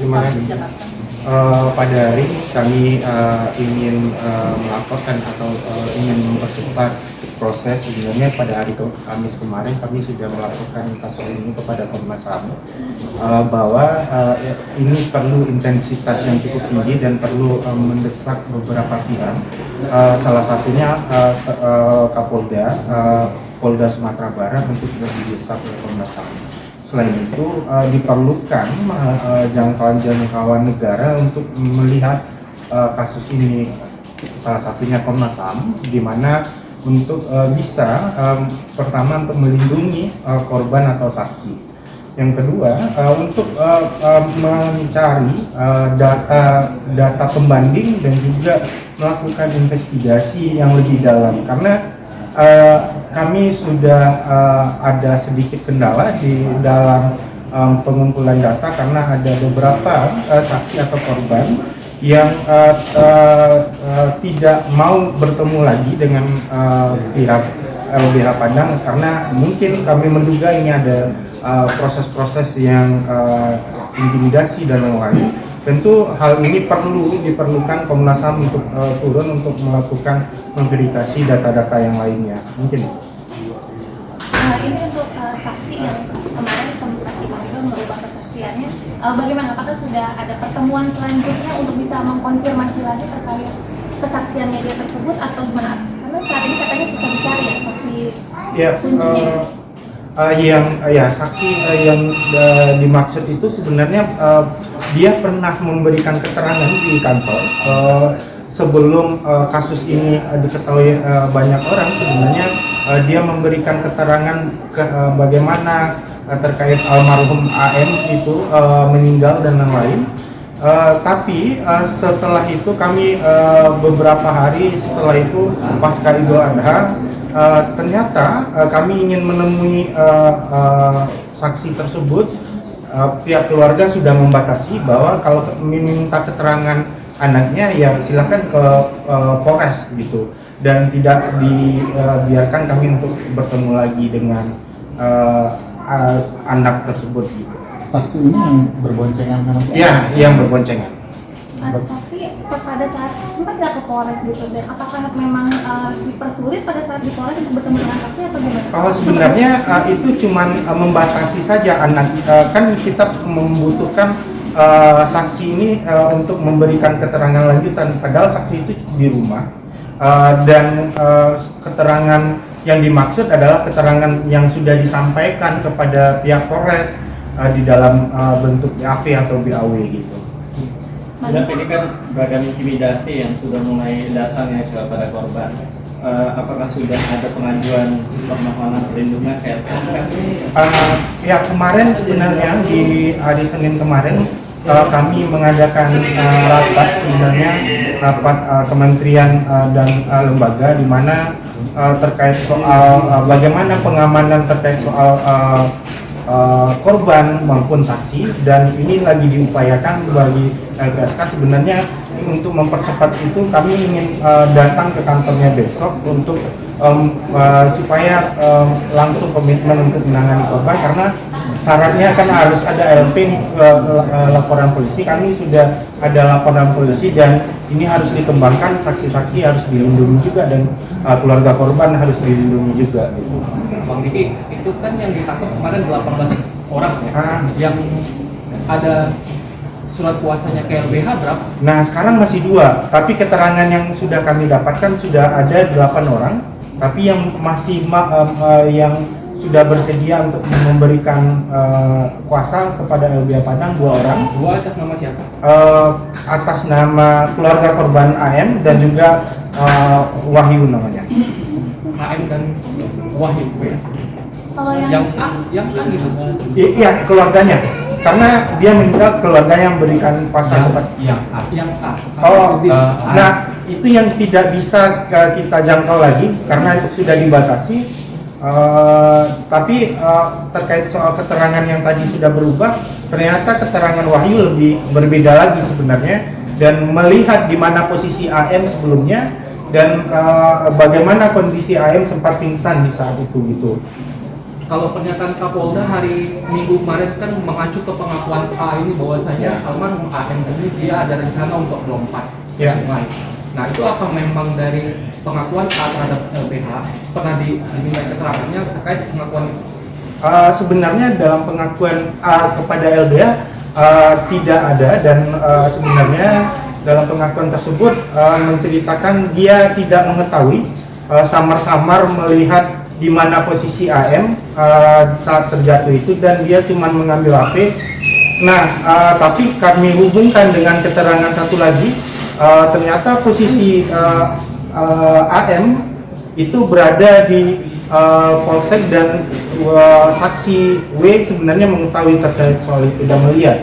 Terima kasih. Pada hari ini kami ingin melaporkan atau ingin mempercepat proses. Sebenarnya pada hari Kamis kemarin kami sudah melaporkan kasus ini kepada Komnas HAM bahwa ini perlu intensitas yang cukup tinggi dan perlu mendesak beberapa pihak. Salah satunya Kapolda, Polda Sumatera Barat untuk didesak oleh Komnas HAM. Selain itu diperlukan jangkauan negara untuk melihat kasus ini, salah satunya Komnas HAM, di mana untuk bisa pertama untuk melindungi korban atau saksi. Yang kedua untuk mencari data pembanding dan juga melakukan investigasi yang lebih dalam, karena kami sudah ada sedikit kendala di dalam pengumpulan data karena ada beberapa saksi atau korban yang tidak mau bertemu lagi dengan pihak LBH Padang karena mungkin kami menduga ini ada proses-proses yang intimidasi dan lain-lain. Tentu hal ini diperlukan Komnas HAM untuk turun untuk melakukan memverifikasi data-data yang lainnya. Mungkin. Ini untuk saksi yang kemarin komunikasi kami merubah kesaksiannya. Bagaimana? Apakah sudah ada pertemuan selanjutnya untuk bisa mengkonfirmasi lagi terkait kesaksiannya dia tersebut atau gimana? Karena saat ini katanya susah dicari ya saksi kuncinya. Saksi yang dimaksud itu sebenarnya dia pernah memberikan keterangan di kantor sebelum kasus ini diketahui banyak orang. Sebenarnya dia memberikan keterangan bagaimana terkait almarhum AM itu meninggal dan lain-lain. Tapi setelah itu kami beberapa hari setelah itu pasca Idul Adha ternyata kami ingin menemui saksi tersebut. Pihak keluarga sudah membatasi bahwa kalau meminta keterangan anaknya ya silakan ke Polres gitu, dan tidak dibiarkan kami untuk bertemu lagi dengan anak tersebut gitu. Saksi ini yang berboncengan kan? Ya, yang berboncengan. Tapi pada saat sempat nggak ke Polres gitu, dan apakah memang dipersulit pada saat di Polres untuk bertemu dengan saksi atau gimana? Sebenarnya itu cuman membatasi saja anak. Kan kita membutuhkan saksi ini untuk memberikan keterangan lanjutan, padahal saksi itu di rumah dan keterangan yang dimaksud adalah keterangan yang sudah disampaikan kepada pihak Polres di dalam bentuk BAP atau BAW gitu. Sudah ini kan beragam intimidasi yang sudah mulai datang ya kepada korban. Apakah sudah ada pengajuan permohonan perlindungan ke LPSK? Ya kemarin sebenarnya di hari Senin kemarin kami mengadakan rapat kementerian dan lembaga di mana terkait soal bagaimana pengamanan terkait soal korban maupun saksi, dan ini lagi diupayakan bagi LPSK. Sebenarnya untuk mempercepat itu kami ingin datang ke kantornya besok untuk supaya langsung komitmen untuk menangani korban, karena syaratnya kan harus ada LP laporan polisi. Kami sudah ada laporan polisi dan ini harus dikembangkan, saksi-saksi harus dilindungi juga dan keluarga korban harus dilindungi juga gitu. Bang Diki, itu kan yang ditangkap kemarin 18 orang ya, yang ada surat kuasanya ke LBH berapa? Nah sekarang masih 2, tapi keterangan yang sudah kami dapatkan sudah ada 8 orang, tapi yang masih yang sudah bersedia untuk memberikan kuasa kepada LBH Padang 2 orang. 2 atas nama siapa? Atas nama keluarga korban AM dan juga Wahyu namanya. AM dan Wahyu ya? Kalau yang A gitu? Iya, keluarganya. Karena dia meninggal, keluarganya yang berikan kuasa kepada yang A. Nah itu yang tidak bisa kita jangkau lagi karena sudah dibatasi. Tapi terkait soal keterangan yang tadi sudah berubah, ternyata keterangan Wahyu lebih berbeda lagi sebenarnya, dan melihat di mana posisi AM sebelumnya dan bagaimana kondisi AM sempat pingsan di saat itu gitu. kalau pernyataan Kapolda hari Minggu kemarin kan mengacu ke pengakuan A ini bahwasanya almarhum AM ini dia ada rencana untuk melompat ke Ya. sungai. Nah itu apa memang dari pengakuan A terhadap LBH pernah diminta keterangannya terkait pengakuan itu? Sebenarnya dalam pengakuan A kepada LBH tidak ada, dan sebenarnya dalam pengakuan tersebut menceritakan dia tidak mengetahui, samar-samar melihat di mana posisi AM saat terjatuh itu, dan dia cuma mengambil HP. Nah, tapi kami hubungkan dengan keterangan satu lagi, ternyata posisi AM itu berada di polsek, dan saksi W sebenarnya mengetahui terkait soal itu dan melihat.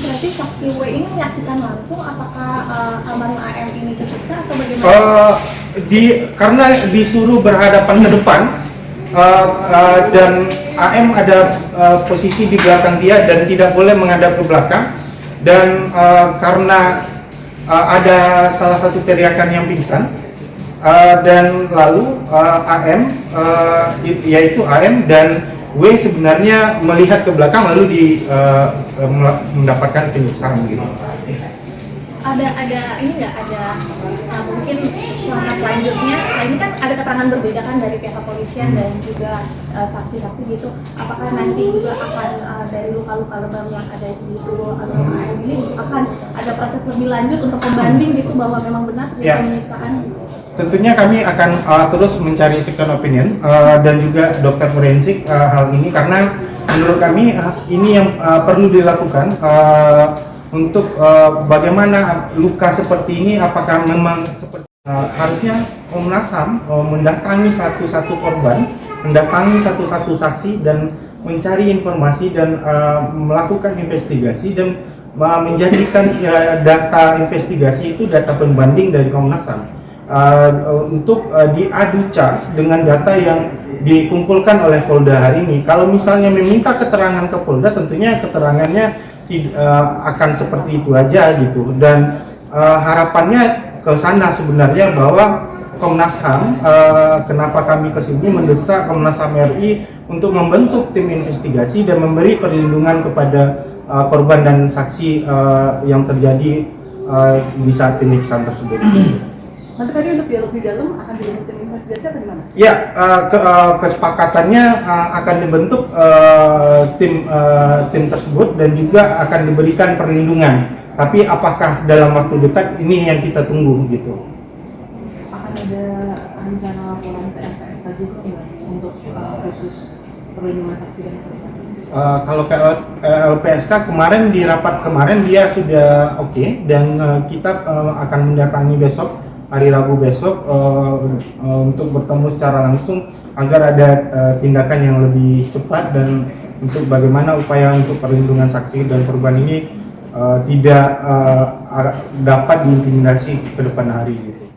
Berarti saksi W ini menyaksikan langsung apakah almarhum AM ini disiksa atau bagaimana? Karena disuruh berhadapan ke depan, dan AM ada posisi di belakang dia dan tidak boleh menghadap ke belakang, dan karena ada salah satu teriakan yang pingsan, dan lalu AM yaitu AM dan W sebenarnya melihat ke belakang lalu mendapatkan penyiksaan gitu. Ada ini nggak ada mungkin langkah selanjutnya? Nah, ini kan ada keterangan berbeda kan dari pihak kepolisian dan juga saksi-saksi gitu. Apakah nanti juga akan dari luka-luka lebam yang ada di tubuh almarhum AM ini akan ada proses lebih lanjut untuk pembanding gitu bahwa memang benar terjadi penyiksaan? Tentunya kami akan terus mencari second opinion dan juga dokter forensik hal ini, karena menurut kami ini yang perlu dilakukan untuk bagaimana luka seperti ini, apakah memang seperti harusnya Komnas HAM mendatangi satu-satu korban, mendatangi satu-satu saksi dan mencari informasi dan melakukan investigasi dan menjadikan data investigasi itu data pembanding dari Komnas HAM untuk diadu charge dengan data yang dikumpulkan oleh Polda hari ini. Kalau misalnya meminta keterangan ke Polda, tentunya keterangannya akan seperti itu aja gitu, dan harapannya ke sana sebenarnya bahwa Komnas HAM, kenapa kami kesini mendesak Komnas HAM RI untuk membentuk tim investigasi dan memberi perlindungan kepada korban dan saksi yang terjadi di saat penyiksaan tersebut. Nanti tadi untuk dialog di dalam akan dibentuk tim investigasi atau gimana? Ya, kesepakatannya akan dibentuk tim tersebut dan juga akan diberikan perlindungan. Tapi apakah dalam waktu dekat, ini yang kita tunggu gitu. Akan ada rencana laporan ke LPSK juga nggak untuk khusus perlindungan saksi dan korban? Kalau ke LPSK kemarin di rapat kemarin dia sudah oke, dan kita akan mendatangi besok, hari Rabu besok, untuk bertemu secara langsung agar ada tindakan yang lebih cepat dan untuk bagaimana upaya untuk perlindungan saksi dan korban ini tidak dapat diintimidasi ke depan hari gitu.